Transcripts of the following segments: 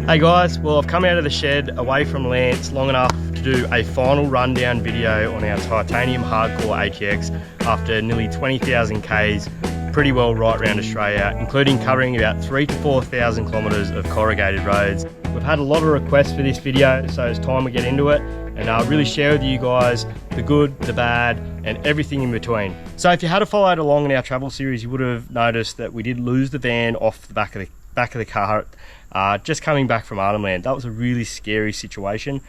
Hey guys, well I've come out of the shed away from Lance long enough to do a final rundown video on our Titanium Hardcore ATX after nearly 20,000 Ks, pretty well right around Australia, including covering about 3,000 to 4,000 kilometres of corrugated roads. We've had a lot of requests for this video, so it's time we get into it and really share with you guys the good, the bad, and everything in between. So if you had followed along in our travel series, you would have noticed that we did lose the van off the back of the car just coming back from Arnhem Land. That was a really scary situation.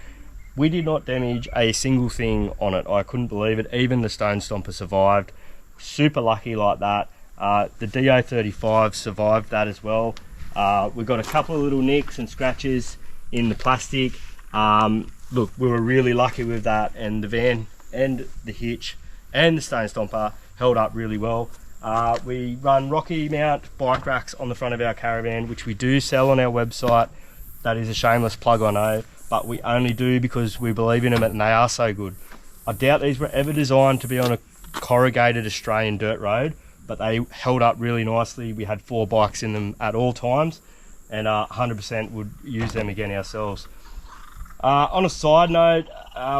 We did not damage a single thing on it. I couldn't believe it. Even the Stone Stomper survived. Super lucky like that. The DO35 survived that as well. We've got a couple of little nicks and scratches in the plastic. Look, we were really lucky with that, and the van and the hitch and the Stone Stomper held up really well. We run Rocky Mount bike racks on the front of our caravan, which we do sell on our website. That is a shameless plug, I know, but we only do because we believe in them and they are so good. I doubt these were ever designed to be on a corrugated Australian dirt road, but they held up really nicely. We had 4 bikes in them at all times, and 100% would use them again ourselves. On a side note,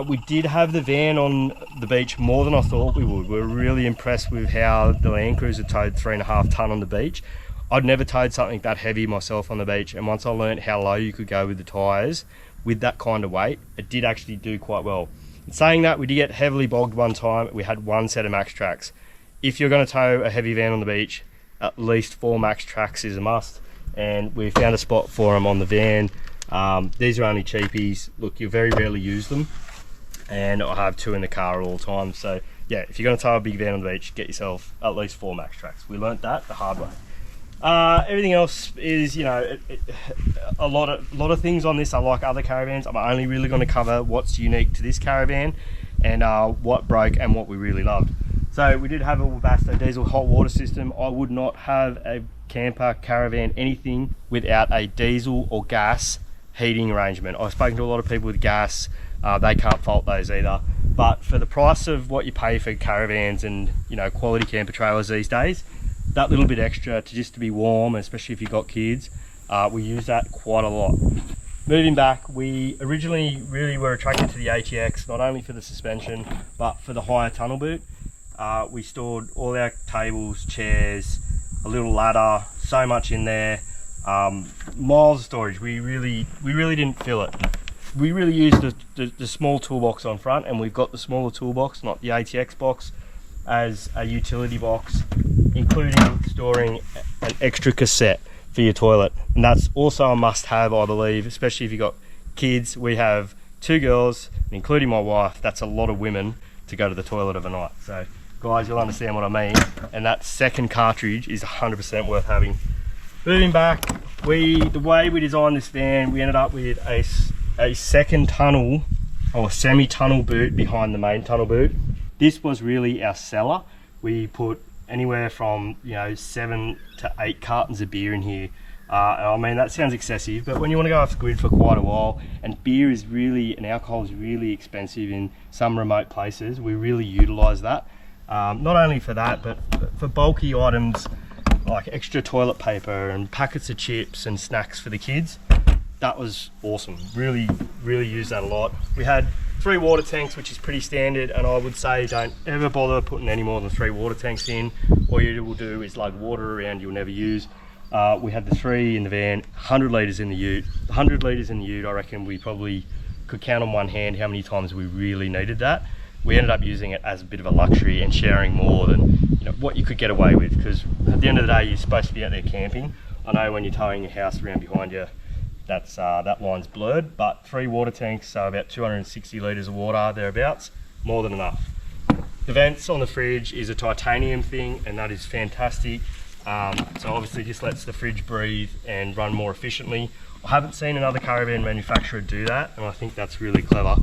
we did have the van on the beach more than I thought we would. We were really impressed with how the Land Cruiser towed 3.5 tonne on the beach. I'd never towed something that heavy myself on the beach, and once I learnt how low you could go with the tyres with that kind of weight, it did actually do quite well. In saying that, we did get heavily bogged one time. We had 1 set of max tracks. If you're going to tow a heavy van on the beach, at least 4 max tracks is a must, and we found a spot for them on the van. These are only cheapies. Look, you very rarely use them, and I have 2 in the car at all times. So yeah, if you're going to tow a big van on the beach, get yourself at least 4 max tracks. We learnt that the hard way. Everything else is, you know, a lot of things on this are like other caravans. I'm only really going to cover what's unique to this caravan and what broke and what we really loved. So we did have a Webasto diesel hot water system. I would not have a camper, caravan, anything without a diesel or gas heating arrangement. I've spoken to a lot of people with gas. They can't fault those either. But for the price of what you pay for caravans and, you know, quality camper trailers these days, that little bit extra to be warm, especially if you've got kids, we use that quite a lot. Moving back, we originally really were attracted to the ATX, not only for the suspension, but for the higher tunnel boot. We stored all our tables, chairs, a little ladder, so much in there. Miles of storage. We really didn't fill it. We really used the small toolbox on front, and we've got the smaller toolbox, not the ATX box, as a utility box, including storing an extra cassette for your toilet. And that's also a must-have, I believe, especially if you've got kids. We have 2 girls, including my wife. That's a lot of women to go to the toilet of a night. So guys, you'll understand what I mean. And that second cartridge is 100% worth having. Moving back, the way we designed this van, we ended up with a second tunnel or semi-tunnel boot behind the main tunnel boot. This was really our cellar. We put anywhere from, you know, 7 to 8 cartons of beer in here. I mean, that sounds excessive, but when you want to go off the grid for quite a while, and beer is really, and alcohol is really expensive in some remote places, we really utilize that. Not only for that, but for bulky items like extra toilet paper and packets of chips and snacks for the kids. That was awesome. Really used that a lot. We had 3 water tanks, which is pretty standard, and I would say don't ever bother putting any more than 3 water tanks in. All you will do is lug water around you'll never use. We had the 3 in the van, 100 litres in the ute. 100 litres in the ute, I reckon we probably could count on one hand how many times we really needed that. We ended up using it as a bit of a luxury and sharing more than, you know, what you could get away with, because at the end of the day you're supposed to be out there camping. I know when you're towing your house around behind you, that's that line's blurred, but 3 water tanks, so about 260 litres of water thereabouts, more than enough. The vents on the fridge is a titanium thing, and that is fantastic. So obviously just lets the fridge breathe and run more efficiently. I haven't seen another caravan manufacturer do that, and I think that's really clever.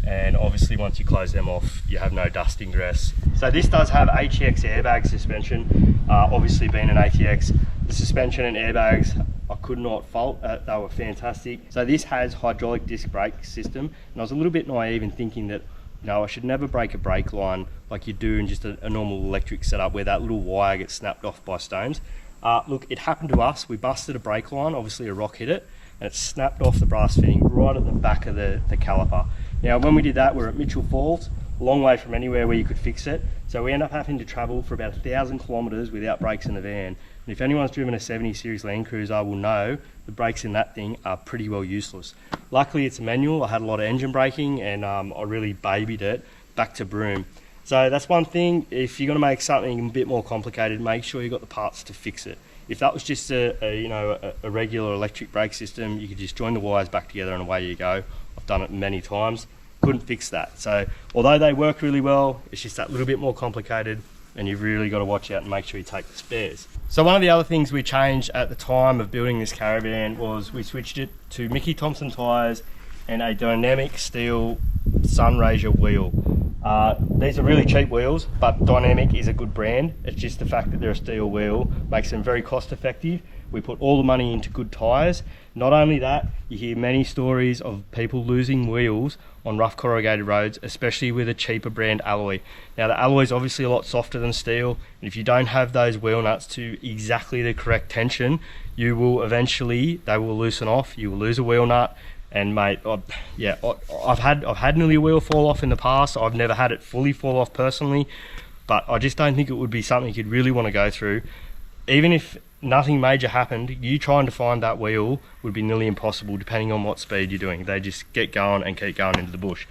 And obviously once you close them off, you have no dust ingress. So this does have ATX airbag suspension. Obviously being an ATX, the suspension and airbags I could not fault. They were fantastic. So this has hydraulic disc brake system, and I was a little bit naive in thinking that, you know, I should never break a brake line like you do in just a normal electric setup where that little wire gets snapped off by stones. Look, it happened to us. We busted a brake line, obviously a rock hit it, and it snapped off the brass fitting right at the back of the caliper. Now when we did that, we're at Mitchell Falls, a long way from anywhere where you could fix it, so we end up having to travel for about 1,000 kilometres without brakes in the van. And if anyone's driven a 70 series Land Cruiser will know the brakes in that thing are pretty well useless. Luckily it's a manual. I had a lot of engine braking, and I really babied it back to Broome. So that's one thing. If you're going to make something a bit more complicated, make sure you've got the parts to fix it. If that was just a regular electric brake system, you could just join the wires back together and away you go. I've done it many times. Couldn't fix that. So although they work really well, it's just that little bit more complicated, and you've really got to watch out and make sure you take the spares. So one of the other things we changed at the time of building this caravan was we switched it to Mickey Thompson tyres and a dynamic steel Sunraysia wheel. These are really cheap wheels, but Dynamic is a good brand. It's just the fact that they're a steel wheel makes them very cost effective. We put all the money into good tyres. Not only that, you hear many stories of people losing wheels on rough corrugated roads, especially with a cheaper brand alloy. Now the alloy is obviously a lot softer than steel, and if you don't have those wheel nuts to exactly the correct tension, you will eventually, they will loosen off, you will lose a wheel nut. And mate, I've had nearly a wheel fall off in the past. I've never had it fully fall off personally, but I just don't think it would be something you'd really want to go through. Even if nothing major happened, you trying to find that wheel would be nearly impossible depending on what speed you're doing. They just get going and keep going into the bush.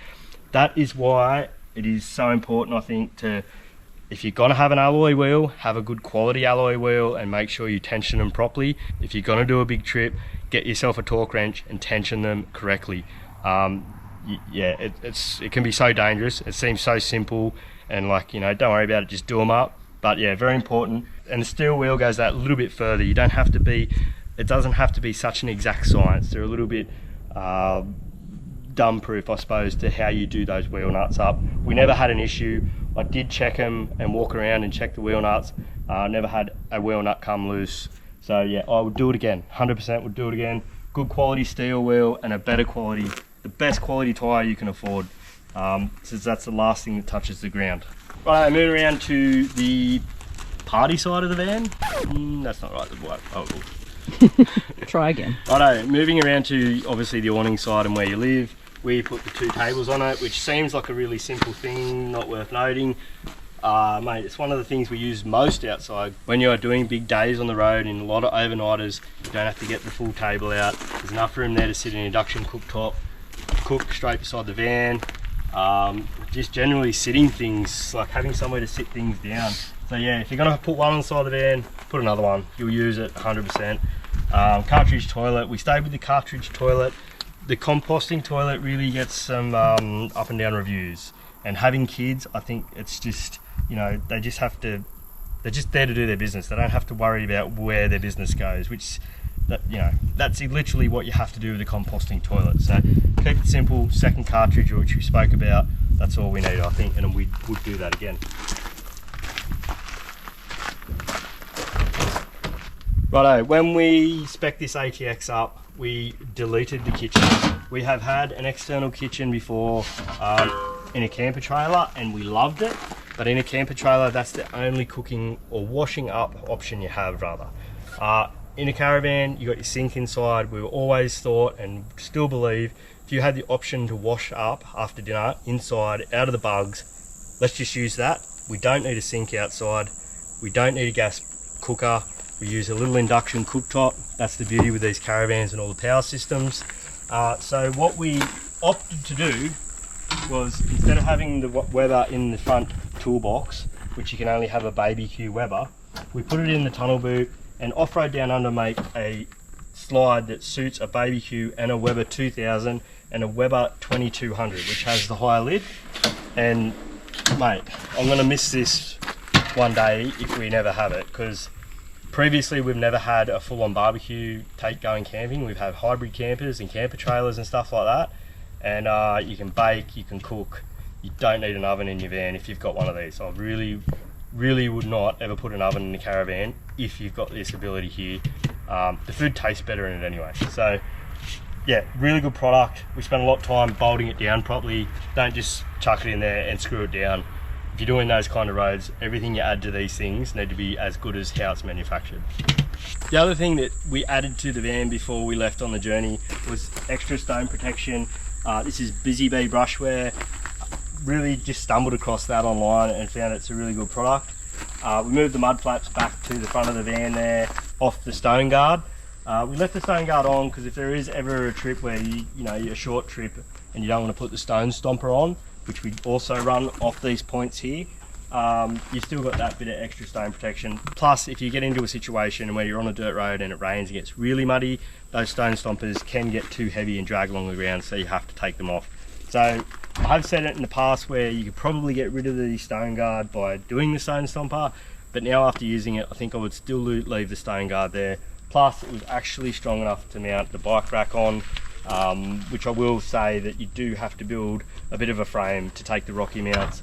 That is why it is so important, I think, to, if you're gonna have an alloy wheel, have a good quality alloy wheel and make sure you tension them properly. If you're gonna do a big trip, get yourself a torque wrench and tension them correctly. It can be so dangerous. It seems so simple and don't worry about it, just do them up. But yeah, very important. And the steel wheel goes that little bit further. You don't have to be, it doesn't have to be such an exact science. They're a little bit dumb proof, I suppose, to how you do those wheel nuts up. We never had an issue. I did check them and walk around and check the wheel nuts. Never had a wheel nut come loose. So yeah, I would do it again. 100% would do it again. Good quality steel wheel and a better quality, the best quality tyre you can afford. Since that's the last thing that touches the ground. Right, moving around to the party side of the van. That's not right. Try again. Righto, moving around to obviously the awning side and where you live. We put the 2 tables on it, which seems like a really simple thing, not worth noting. Mate, it's one of the things we use most outside. When you are doing big days on the road and a lot of overnighters, you don't have to get the full table out. There's enough room there to sit in an induction cooktop, cook straight beside the van. Just generally sitting things, like having somewhere to sit things down. So yeah, if you're gonna put one on the side of the van, put another one. You'll use it 100%. Cartridge toilet, we stayed with the cartridge toilet. The composting toilet really gets some up and down reviews. And having kids, I think it's just, they're just there to do their business. They don't have to worry about where their business goes, that's literally what you have to do with the composting toilet. So keep it simple, second cartridge, which we spoke about, that's all we need, I think, and we would do that again. Righto, when we spec'd this ATX up, we deleted the kitchen. We have had an external kitchen before in a camper trailer, and we loved it, but in a camper trailer, that's the only cooking or washing up option you have, rather. In a caravan, you got your sink inside. We've always thought and still believe if you had the option to wash up after dinner inside, out of the bugs, let's just use that. We don't need a sink outside. We don't need a gas cooker. We use a little induction cooktop. That's the beauty with these caravans and all the power systems. So what we opted to do was, instead of having the Weber in the front toolbox, which you can only have a baby Q Weber, we put it in the tunnel boot and off-road down under make a slide that suits a baby Q and a Weber 2000 and a Weber 2200, which has the higher lid. And mate, I'm gonna miss this one day if we never have it, because previously we've never had a full-on barbecue take going camping. We've had hybrid campers and camper trailers and stuff like that, and you can bake, you can cook. You don't need an oven in your van if you've got one of these. I really would not ever put an oven in the caravan if you've got this ability here. The food tastes better in it anyway. So yeah, really good product. We spent a lot of time bolting it down properly. Don't just chuck it in there and screw it down. if you're doing those kind of roads, everything you add to these things need to be as good as how it's manufactured. The other thing that we added to the van before we left on the journey was extra stone protection. This is Busy Bee brushware. Really just stumbled across that online and found it's a really good product. We moved the mud flaps back to the front of the van there, off the stone guard. We left the stone guard on because if there is ever a trip where you're a short trip and you don't want to put the stone stomper on, which we also run off these points here, you've still got that bit of extra stone protection. Plus, if you get into a situation where you're on a dirt road and it rains and gets really muddy, those stone stompers can get too heavy and drag along the ground, so you have to take them off. So I've said it in the past where you could probably get rid of the stone guard by doing the stone stomper, but now after using it, I think I would still leave the stone guard there. Plus, it was actually strong enough to mount the bike rack on, which I will say that you do have to build a bit of a frame to take the rocky mounts.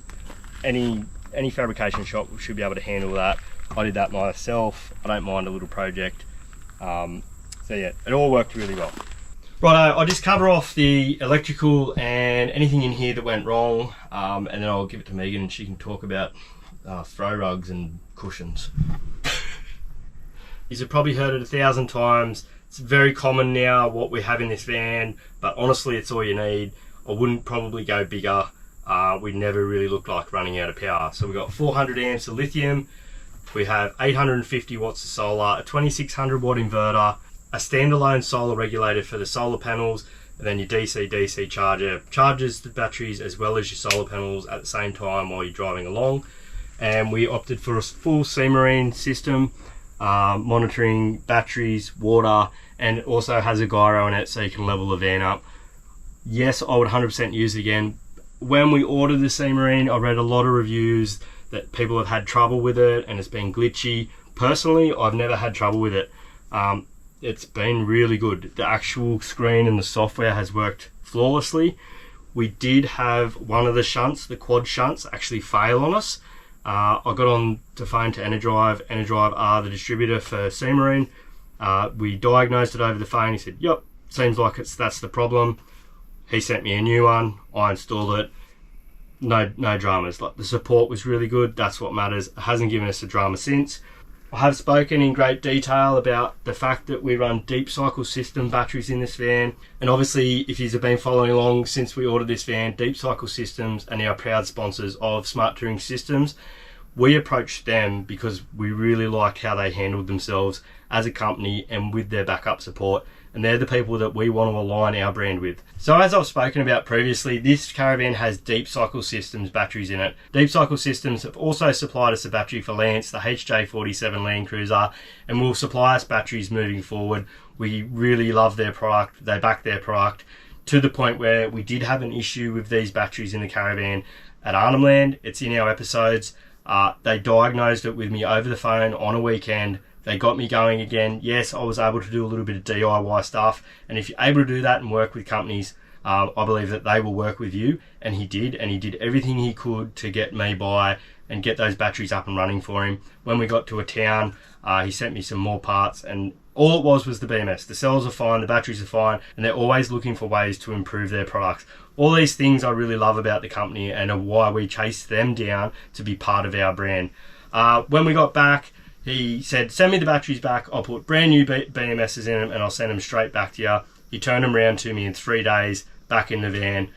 Any fabrication shop should be able to handle that. I did that myself. I don't mind a little project. So yeah, it all worked really well. Righto, I'll just cover off the electrical and anything in here that went wrong, and then I'll give it to Megan and she can talk about throw rugs and cushions. You've probably heard it 1,000 times. It's very common now what we have in this van, but honestly it's all you need. I wouldn't probably go bigger. We never really look like running out of power. So we've got 400 amps of lithium, we have 850 watts of solar, a 2600 watt inverter, a standalone solar regulator for the solar panels, and then your DC-DC charger charges the batteries as well as your solar panels at the same time while you're driving along. And we opted for a full sea marine system, monitoring batteries, water, and it also has a gyro in it so you can level the van up. Yes, I would 100% use it again. When we ordered the sea marine, I read a lot of reviews that people have had trouble with it and it's been glitchy. Personally, I've never had trouble with it. It's been really good. The actual screen and the software has worked flawlessly. We did have one of the shunts, the quad shunts, actually fail on us. I got on the phone to Enerdrive. Enerdrive are the distributor for sea marine. We diagnosed it over the phone. He said, yep, seems like that's the problem. He sent me a new one. I installed it. No dramas. Like, the support was really good. That's what matters. It hasn't given us a drama since. I have spoken in great detail about the fact that we run deep cycle system batteries in this van. And obviously, if you've been following along since we ordered this van, Deep Cycle Systems are now proud sponsors of Smart Touring Systems. We approached them because we really liked how they handled themselves as a company and with their backup support. And they're the people that we want to align our brand with. So as I've spoken about previously, this caravan has Deep Cycle Systems batteries in it. Deep Cycle Systems have also supplied us a battery for Lance, the HJ47 Land Cruiser, and will supply us batteries moving forward. We really love their product. They back their product to the point where we did have an issue with these batteries in the caravan at Arnhem Land. It's in our episodes. They diagnosed it with me over the phone on a weekend. They got me going again. Yes, I was able to do a little bit of DIY stuff. And if you're able to do that and work with companies, I believe that they will work with you. And he did everything he could to get me by and get those batteries up and running for him. When we got to a town, he sent me some more parts, and all it was the BMS. The cells are fine, the batteries are fine, and they're always looking for ways to improve their products. All these things I really love about the company and are why we chase them down to be part of our brand. When we got back, he said, send me the batteries back. I'll put brand new BMSs in them and I'll send them straight back to you. He turned them around to me in 3 days, back in the van.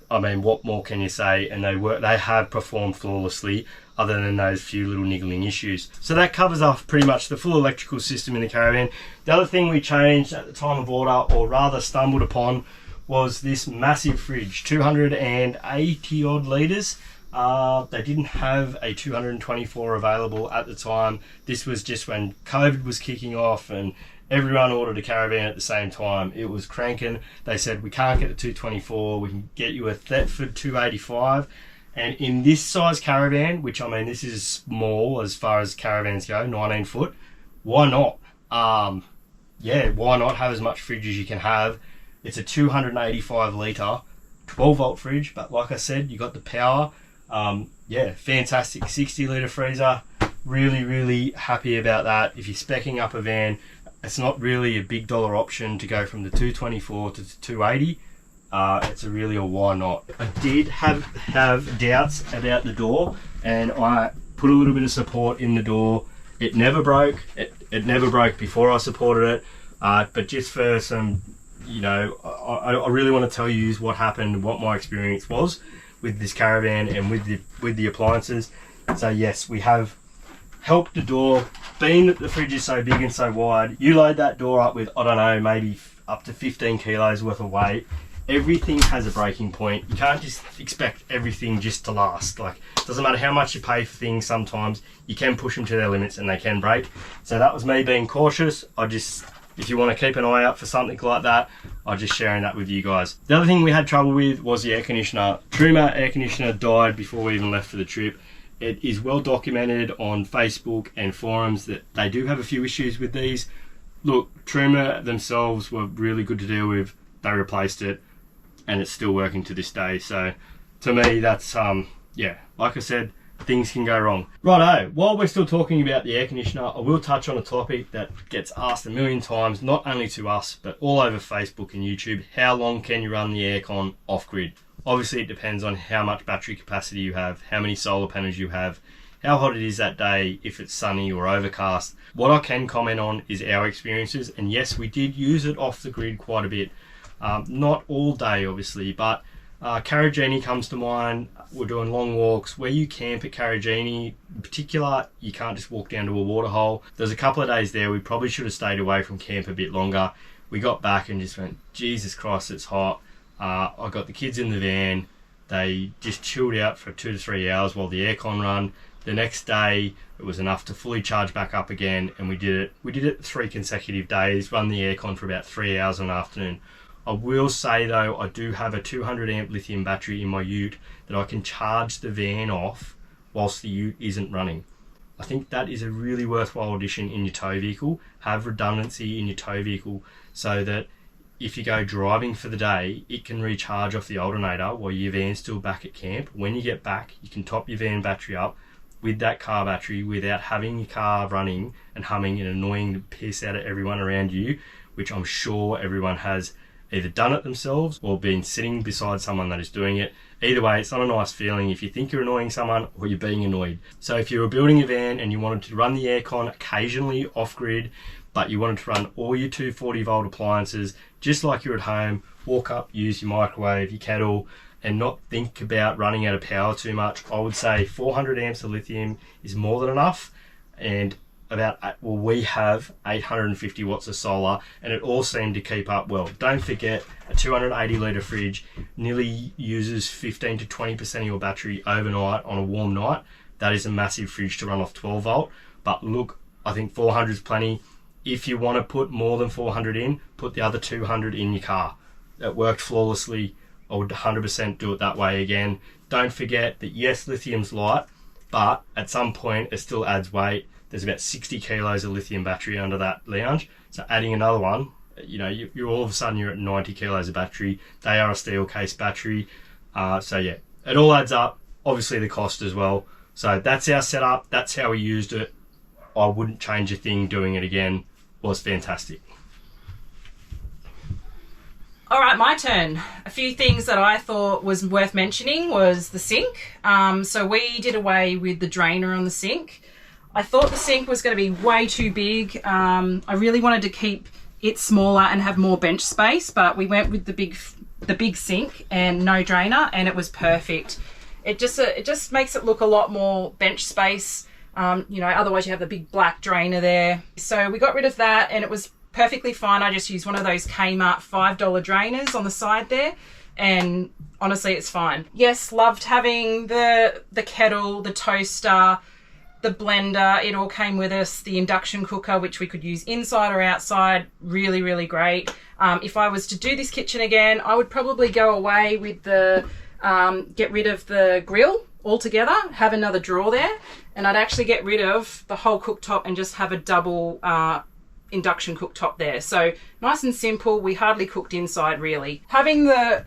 I mean, what more can you say? And they have performed flawlessly, other than those few little niggling issues. So that covers off pretty much the full electrical system in the caravan. The other thing we changed at the time of order, or rather stumbled upon, was this massive fridge, 280 odd litres. They didn't have a 224 available at the time. This was just when COVID was kicking off and everyone ordered a caravan at the same time. It was cranking. They said, we can't get the 224, we can get you a Thetford 285. And in this size caravan, which I mean, this is small as far as caravans go, 19 foot, why not? Yeah, why not have as much fridge as you can have? It's a 285 litre, 12 volt fridge, but like I said, you got the power. Yeah, fantastic 60 litre freezer. Really happy about that. If you're speccing up a van, it's not really a big dollar option to go from the 224 to the 280. It's a really a why not. I did have doubts about the door, and I put a little bit of support in the door. It never broke. It never broke before I supported it, but just for some, you know, I really want to tell you what happened, what my experience was with this caravan and with the appliances. So yes, we have helped the door, being that the fridge is so big and so wide. You load that door up with, I don't know, maybe up to 15 kilos worth of weight. Everything has a breaking point. You can't just expect everything just to last. Like, it doesn't matter how much you pay for things, sometimes you can push them to their limits and they can break. So that was me being cautious. If you want to keep an eye out for something like that, I'm just sharing that with you guys. The other thing we had trouble with was the air conditioner. Truma air conditioner died before we even left for the trip. It is well documented on Facebook and forums that they do have a few issues with these. Look, Truma themselves were really good to deal with. They replaced it, and it's still working to this day. So to me, that's yeah, like I said, things can go wrong. Righto, while we're still talking about the air conditioner, I will touch on a topic that gets asked a million times, not only to us, but all over Facebook and YouTube. How long can you run the aircon off grid? Obviously it depends on how much battery capacity you have, how many solar panels you have, how hot it is that day, if it's sunny or overcast. What I can comment on is our experiences, and yes, we did use it off the grid quite a bit. Not all day obviously, but Carragini comes to mind. We're doing long walks. Where you camp at Carragini in particular, you can't just walk down to a water hole. There's a couple of days there we probably should have stayed away from camp a bit longer. We got back and just went, Jesus Christ, it's hot. I got the kids in the van. They just chilled out for 2 to 3 hours while the aircon ran. The next day it was enough to fully charge back up again, and we did it 3 consecutive days, run the aircon for about 3 hours in the afternoon. I will say though, I do have a 200 amp lithium battery in my ute that I can charge the van off whilst the ute isn't running. I think that is a really worthwhile addition in your tow vehicle. Have redundancy in your tow vehicle so that if you go driving for the day, it can recharge off the alternator while your van's still back at camp. When you get back, you can top your van battery up with that car battery without having your car running and humming and annoying the piss out of everyone around you, which I'm sure everyone has either done it themselves or been sitting beside someone that is doing it. Either way, it's not a nice feeling if you think you're annoying someone or you're being annoyed. So if you were building a van and you wanted to run the aircon occasionally off grid, but you wanted to run all your 240 volt appliances just like you're at home, walk up, use your microwave, your kettle, and not think about running out of power too much, I would say 400 amps of lithium is more than enough. And we have 850 watts of solar, and it all seemed to keep up well. Don't forget, a 280 litre fridge nearly uses 15 to 20% of your battery overnight on a warm night. That is a massive fridge to run off 12 volt. But look, I think 400 is plenty. If you want to put more than 400 in, put the other 200 in your car. It worked flawlessly. I would 100% do it that way again. Don't forget that yes, lithium's light, but at some point it still adds weight. There's about 60 kilos of lithium battery under that lounge. So adding another one, you know, you're all of a sudden you're at 90 kilos of battery. They are a steel case battery. So yeah, it all adds up. Obviously the cost as well. So that's our setup. That's how we used it. I wouldn't change a thing. Doing it again was fantastic. All right, my turn. A few things that I thought was worth mentioning was the sink. So we did away with the drainer on the sink. I thought the sink was going to be way too big. I really wanted to keep it smaller and have more bench space, but we went with the big sink and no drainer, and it was perfect. It just makes it look a lot more bench space. You know, otherwise you have the big black drainer there. So we got rid of that, and it was perfectly fine. I just used one of those Kmart $5 drainers on the side there, and honestly it's fine. Yes, loved having the kettle, the toaster, the blender. It all came with us. The induction cooker, which we could use inside or outside, really, really great. If I was to do this kitchen again, I would probably go away with the get rid of the grill altogether, have another drawer there, and I'd actually get rid of the whole cooktop and just have a double induction cooktop there. So nice and simple. We hardly cooked inside really. Having the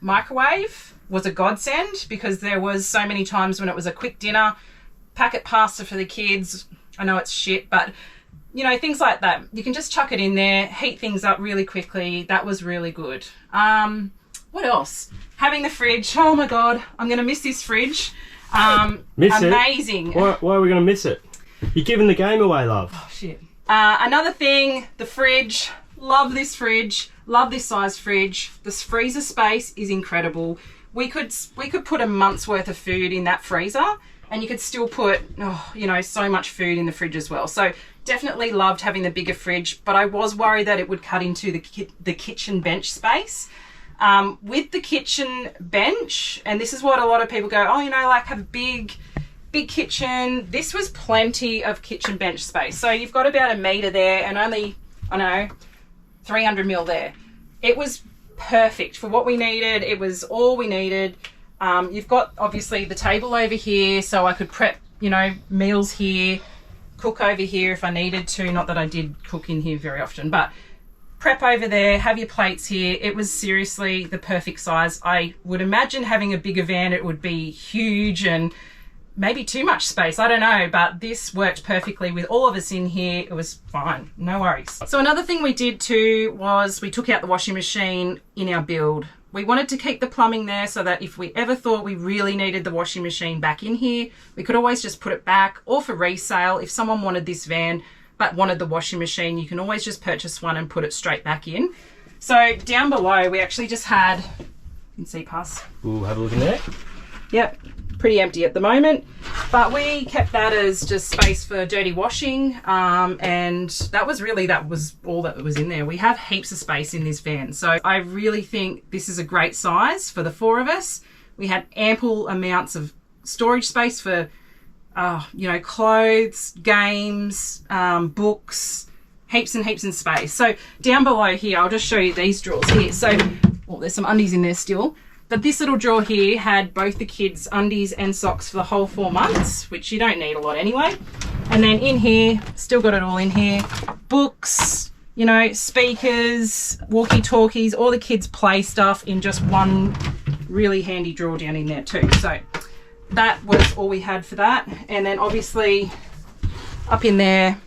microwave was a godsend, because there was so many times when it was a quick dinner, packet pasta for the kids. I know it's shit, but you know, things like that. You can just chuck it in there, heat things up really quickly. That was really good. What else? Having the fridge. Oh my God, I'm going to miss this fridge. Amazing. Why are we going to miss it? You're giving the game away, love. Oh, shit. Another thing, the fridge. Love this fridge. Love this size fridge. This freezer space is incredible. We could put a month's worth of food in that freezer, and you could still put, so much food in the fridge as well. So definitely loved having the bigger fridge, but I was worried that it would cut into the kitchen bench space. With the kitchen bench, and this is what a lot of people go, have a big kitchen. This was plenty of kitchen bench space. So you've got about 1 metre there and only, 300 mil there. It was perfect for what we needed. It was all we needed. You've got obviously the table over here, so I could prep, meals here, cook over here if I needed to. Not that I did cook in here very often, but prep over there, have your plates here. It was seriously the perfect size. I would imagine having a bigger van, it would be huge and maybe too much space, I don't know, but this worked perfectly with all of us in here. It was fine, no worries. So another thing we did too was we took out the washing machine in our build. We wanted to keep the plumbing there so that if we ever thought we really needed the washing machine back in here, we could always just put it back, or for resale, if someone wanted this van but wanted the washing machine, you can always just purchase one and put it straight back in. So down below, we actually just had, you can see past. We'll have a look in there. Yep, pretty empty at the moment, but we kept that as just space for dirty washing, and that was all that was in there. We have heaps of space in this van, so I really think this is a great size for the 4 of us. We had ample amounts of storage space for clothes, games, books, heaps and heaps of space. So down below here, I'll just show you these drawers here. So, there's some undies in there still. But this little drawer here had both the kids' undies and socks for the whole 4 months, which you don't need a lot anyway. And then in here, still got it all in here. Books, speakers, walkie-talkies, all the kids' play stuff in just one really handy drawer down in there too. So that was all we had for that. And then obviously up in there,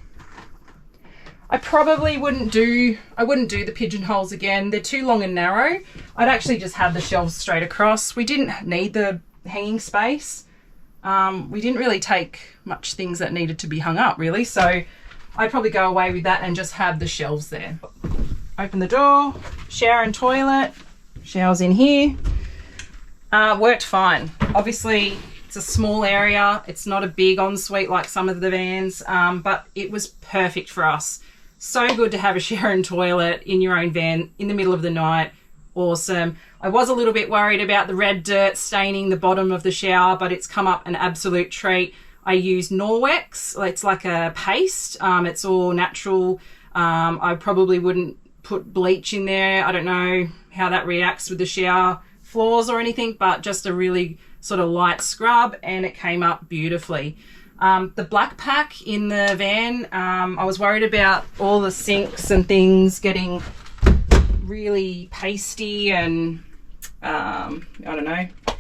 I probably wouldn't do the pigeonholes again. They're too long and narrow. I'd actually just have the shelves straight across. We didn't need the hanging space. We didn't really take much things that needed to be hung up really. So I'd probably go away with that and just have the shelves there. Open the door, shower and toilet, showers in here. Worked fine. Obviously, it's a small area. It's not a big ensuite like some of the vans, but it was perfect for us. So good to have a shower and toilet in your own van in the middle of the night. Awesome. I was a little bit worried about the red dirt staining the bottom of the shower, but it's come up an absolute treat. I use Norwex. It's like a paste. It's all natural. I probably wouldn't put bleach in there. I don't know how that reacts with the shower floors or anything, but just a really sort of light scrub, and it came up beautifully. The black pack in the van, I was worried about all the sinks and things getting really pasty and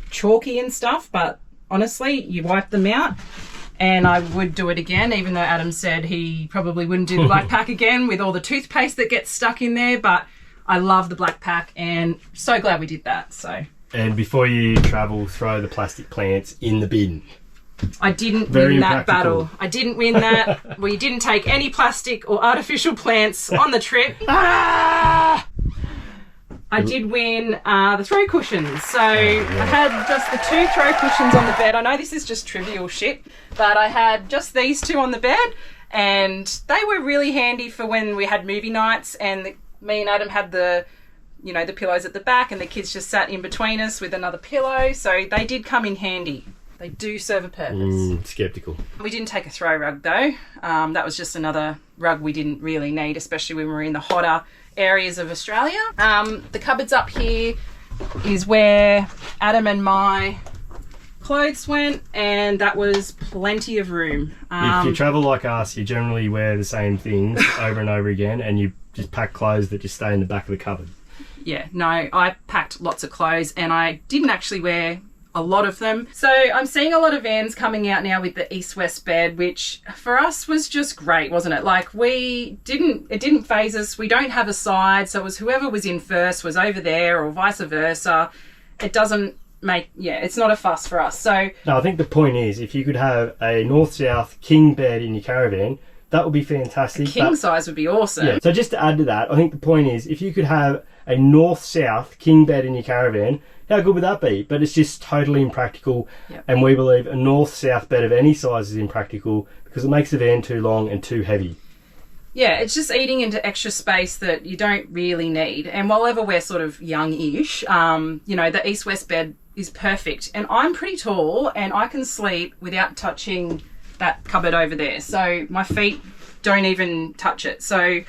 chalky and stuff, but honestly, you wipe them out, and I would do it again, even though Adam said he probably wouldn't do the black pack again with all the toothpaste that gets stuck in there. But I love the black pack, and so glad we did that. So, and before you travel, throw the plastic plants in the bin. I didn't win that battle. I didn't win that. We didn't take any plastic or artificial plants on the trip. I did win the throw cushions. So I had just the 2 throw cushions on the bed. I know this is just trivial shit, but I had just these 2 on the bed, and they were really handy for when we had movie nights, and me and Adam had the pillows at the back, and the kids just sat in between us with another pillow. So they did come in handy. They do serve a purpose. Skeptical. We didn't take a throw rug though. That was just another rug we didn't really need, especially when we were in the hotter areas of Australia. The cupboards up here is where Adam and my clothes went, and that was plenty of room. If you travel like us, you generally wear the same things over and over again, and you just pack clothes that just stay in the back of the cupboard. Yeah, no, I packed lots of clothes, and I didn't actually wear a lot of them. So I'm seeing a lot of vans coming out now with the east-west bed, which for us was just great, wasn't it? Like it didn't phase us. We don't have a side, so it was whoever was in first was over there, or vice versa. It doesn't it's not a fuss for us. So no, I think the point is, if you could have a north-south king bed in your caravan, that would be fantastic. King size would be awesome. Yeah. So just to add to that, I think the point is, if you could have a north-south king bed in your caravan, how good would that be? But it's just totally impractical. Yep. And we believe a north-south bed of any size is impractical because it makes the van too long and too heavy. Yeah, it's just eating into extra space that you don't really need. And while we're sort of young-ish, the east-west bed is perfect. And I'm pretty tall and I can sleep without touching that cupboard over there. So my feet don't even touch it. So,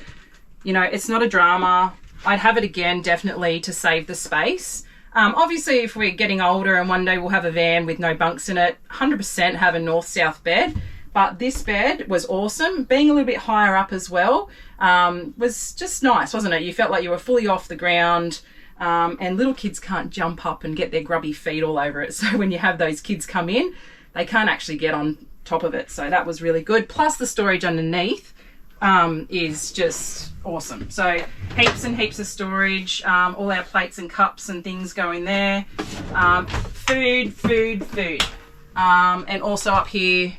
it's not a drama. I'd have it again, definitely, to save the space. Obviously, if we're getting older and one day we'll have a van with no bunks in it, 100% have a north-south bed. But this bed was awesome. Being a little bit higher up as well was just nice, wasn't it? You felt like you were fully off the ground, and little kids can't jump up and get their grubby feet all over it. So when you have those kids come in, they can't actually get on top of it. So that was really good. Plus the storage underneath is just awesome. So heaps and heaps of storage, all our plates and cups and things go in there. Food. And also up here,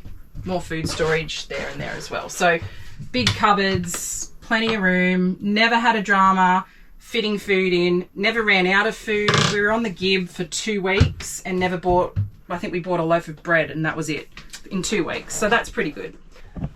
more food storage there and there as well. So big cupboards, plenty of room, never had a drama fitting food in, never ran out of food. We were on the gib for 2 weeks and never bought, I think we bought a loaf of bread and that was it in 2 weeks. So that's pretty good.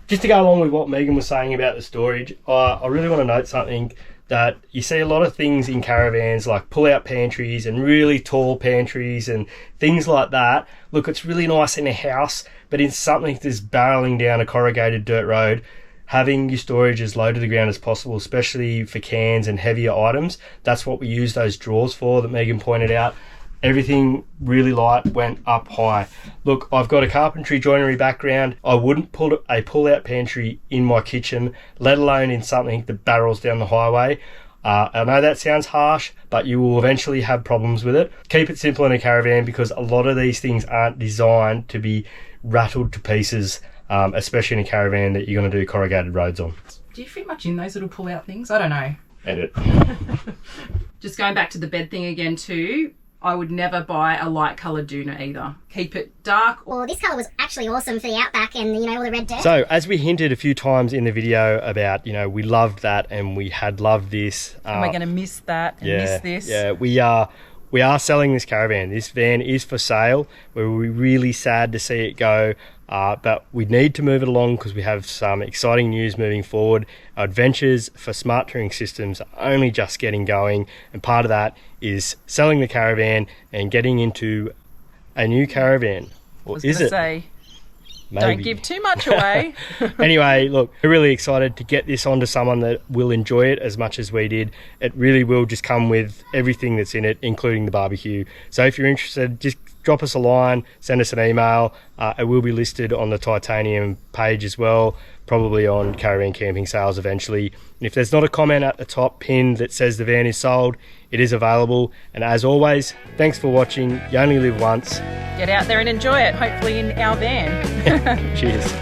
Just to go along with what Megan was saying about the storage, I really want to note something that you see a lot of things in caravans like pull-out pantries and really tall pantries and things like that. Look, it's really nice in a house, but in something that's barreling down a corrugated dirt road, having your storage as low to the ground as possible, especially for cans and heavier items, that's what we use those drawers for that Megan pointed out. Everything really light went up high. Look, I've got a carpentry joinery background. I wouldn't put a pull-out pantry in my kitchen, let alone in something that barrels down the highway. I know that sounds harsh, but you will eventually have problems with it. Keep it simple in a caravan because a lot of these things aren't designed to be rattled to pieces, especially in a caravan that you're going to do corrugated roads on. Do you fit much in those little pull-out things? I don't know. Edit. Just going back to the bed thing again too, I would never buy a light coloured doona either. Keep it dark. Well, this colour was actually awesome for the outback and, all the red dirt. So, as we hinted a few times in the video about, we loved that and we had loved this. And we're going to miss that and miss this. Yeah, we are selling this caravan. This van is for sale. We're really sad to see it go, but we need to move it along because we have some exciting news moving forward. Our adventures for smart touring systems are only just getting going, and part of that is selling the caravan and getting into a new caravan. Or is it? Say, maybe. Don't give too much away. Anyway, look, we're really excited to get this onto someone that will enjoy it as much as we did. It really will just come with everything that's in it, including the barbecue. So if you're interested, just drop us a line, send us an email. It will be listed on the Titanium page as well, probably on Caravan Camping Sales eventually. And if there's not a comment at the top pinned that says the van is sold, it is available. And as always, thanks for watching. You only live once. Get out there and enjoy it, hopefully in our van. Cheers.